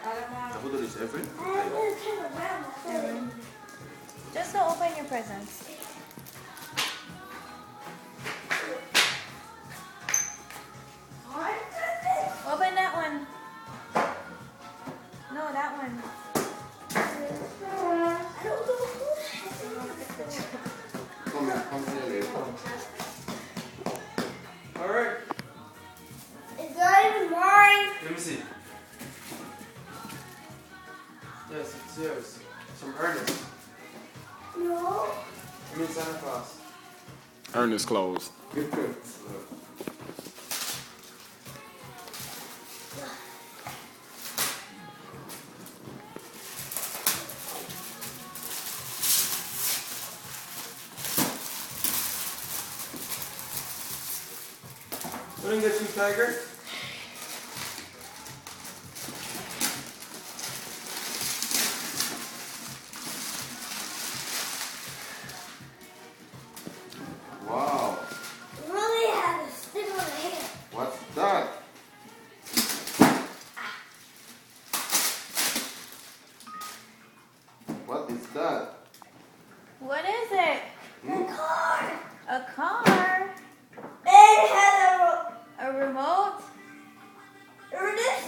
Who is Evelyn? Just go open your presents. Open that one. No, that one. Come here later. Alright. It's not even mine. Let me see. Yes, it's yours. It's from Ernest. No. I mean Santa Claus. Ernest clothes. What did I get you, Tiger? Wow. Really had a stick on the hand. What's that? What is that? What is it? The car. A car? It had A remote? Ernest.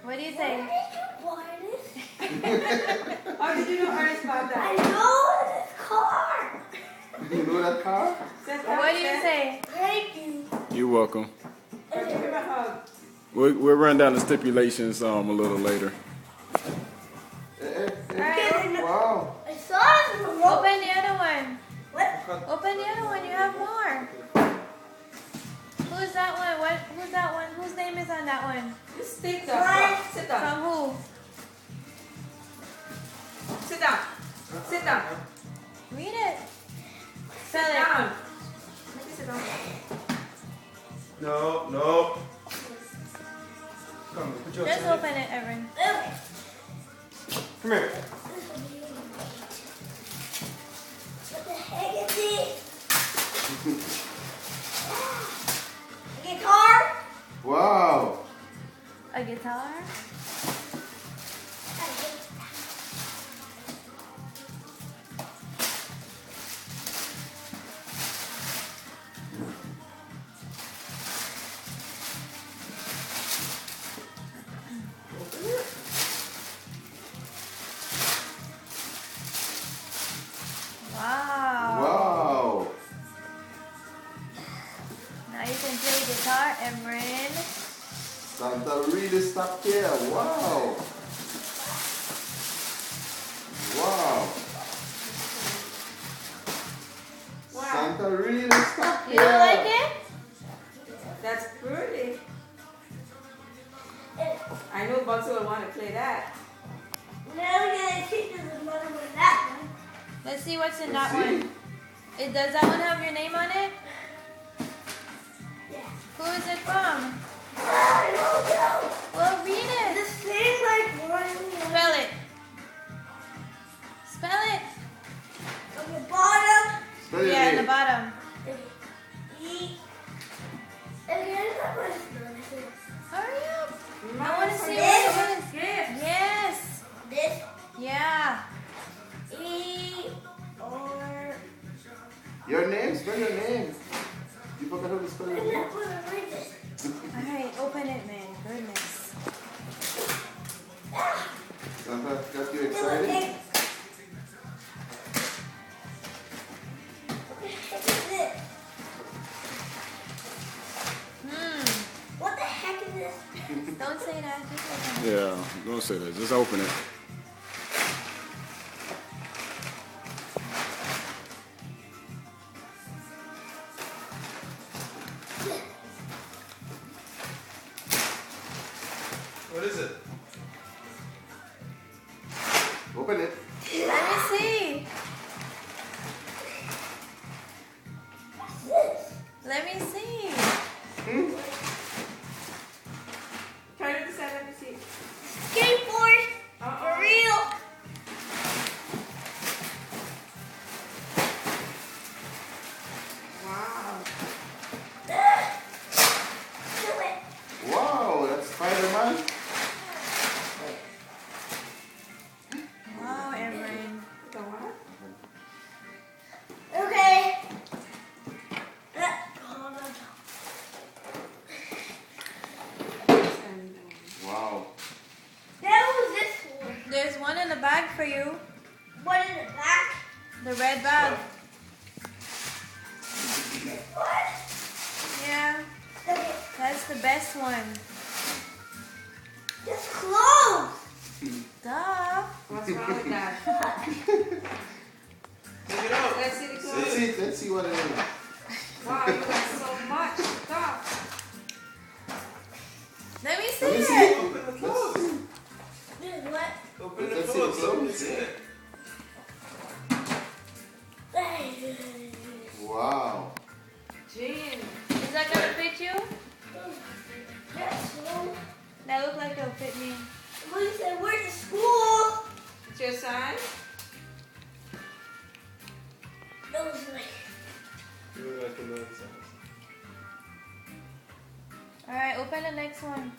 What do you Where say? did you buy this? How did you know Ernest bought I that? know this car. You know that car? What do you say? Thank you. You're welcome. Give him a hug. We'll run down the stipulations a little later. Alright. Wow. I saw it in the remote. Open the other one. What? Open the other one. You have more. Who's that one? Who's that one? Whose name is on that one? You sit Mine. down. Sit down. From who? Sit down. Sit down. Read it. Sit Spell it. down. Make it sit down. No, no. Come, put your Just hand. open it, Erin. Okay. Come here. What the heck is this? A guitar? Wow. A guitar? Wow. Wow. Now you can play guitar, Erin. Santa really stuck here. Wow. Wow. Wow. Santa really stuck You here. don't like it? That's pretty. I know Bugsy will want to play that. Now we're gonna teach us another one that one. Let's see what's in Let's that see. one. Does that one have your name on it? Yeah. Who is it from? I don't know. Well, read it. This thing like one Spell it. Spell it. on the bottom. Spell your Yeah, in the name. bottom. E. And here's the first one. Hurry up. I I want to see Yes. what it is. Yes. This Yeah. E or Your name. Spell your name. You forgot how to spell your I'm name. not gonna read this. All right, open it, man. Goodness. Santa got you It was excited? big. What the heck is this? What the heck is this? Don't say that. Just open it. Yeah, don't say that. Just open it. What is it? Open it. Let me see. What's this? Let me see. Try to decide. Let me see. Skateboard for real. Wow. Do it. Wow, that's Spider-Man. bag for you. What in the back? The red bag. What? Yeah, Okay, that's the best one. just clothes. Duh. What's wrong with that? Take it out. Let's see the Let's clothes. see. Let's see what it is. Wow, you got so much stuff. Let me see Let me it. see. Open the Let's clothes. see. Dude, what? Open the Let's see clothes. the Let me clothes. see it. Wow. Jean. Is that gonna fit you? That's so. That looks like it'll fit me. Well, you said we're to school. It's your size? That was like. You look like a little size. All right, open the next one.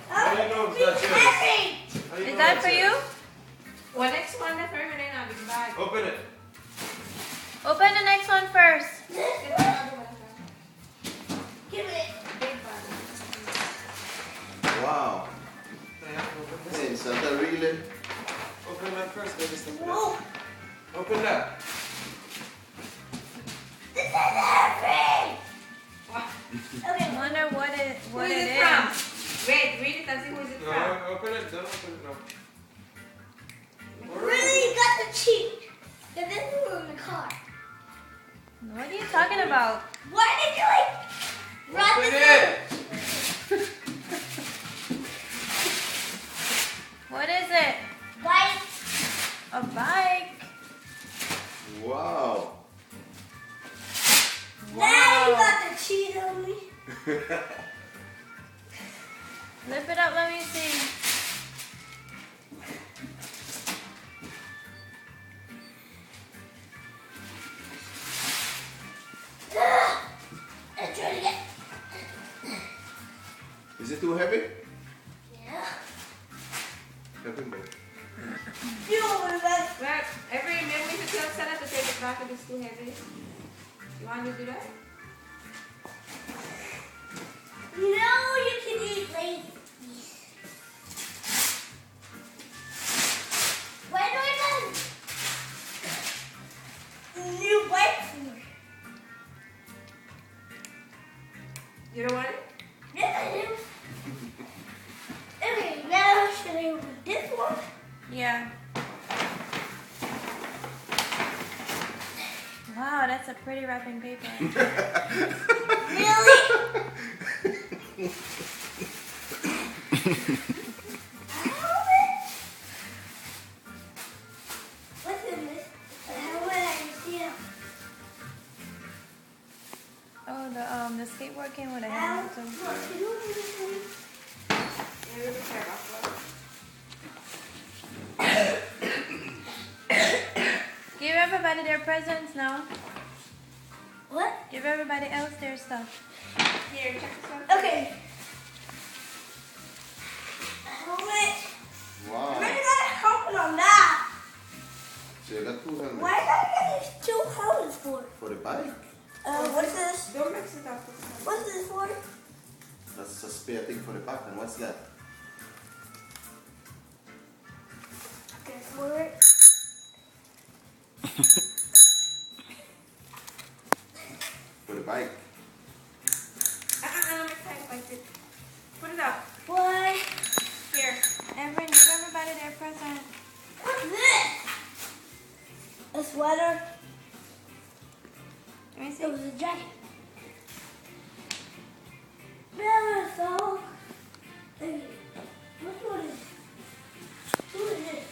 How do you know if that's yours? Heavy. How do you Is know that that's for you? yours? What next one? The first one in a big bag. Open it. Open the next one first. This Get one. the other one. Give it. Big bag. Wow. Hey, is that really? Open that first, baby. Step it Whoa. up. Open that. This is heavy. Wow. Okay. I wonder what Who it is it is. from? Wait, read it and see who is it No, from. open it. Don't open it now. Really got the cheek. And this was in the car. What are you talking about? Why did you like run Open this it. What is it? bike? A bike. Wow. Now you got the cheese on me. Lift it up, let me see. I'm trying to get. Is it too heavy? Yeah. Help him, babe. You know what about Well, every maybe we should tell Sarah to take it back if it's too heavy. You want me to do that? you know you can eat lazy. Why do I have new bike for? You don't want it? Yes, I do. Okay, now should I open this one? Yeah. Wow, that's a pretty wrapping paper. Really? What's in this? How would I see it? Oh, the skateboard came with a Ow. helmet too. Look, you know this one? Yeah, we can check off. Give everybody their presents now. What? Give everybody else their stuff. Here, check this out. Okay. Helmet. Wow. Where did I got a helmet on that? So you got two helmets. Why did I get these two helmets for? For the bike? What's this? Don't mix it up. What's this for? That's a spare thing for the back. And what's that? Okay, for it. For the bike. I'm excited like this. Put it up. Why? Here. Everyone, give everybody their present. What's this? A sweater. Let me It see. was a jacket. Never saw. Hey, which one is? Who is it?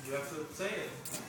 You have to say it.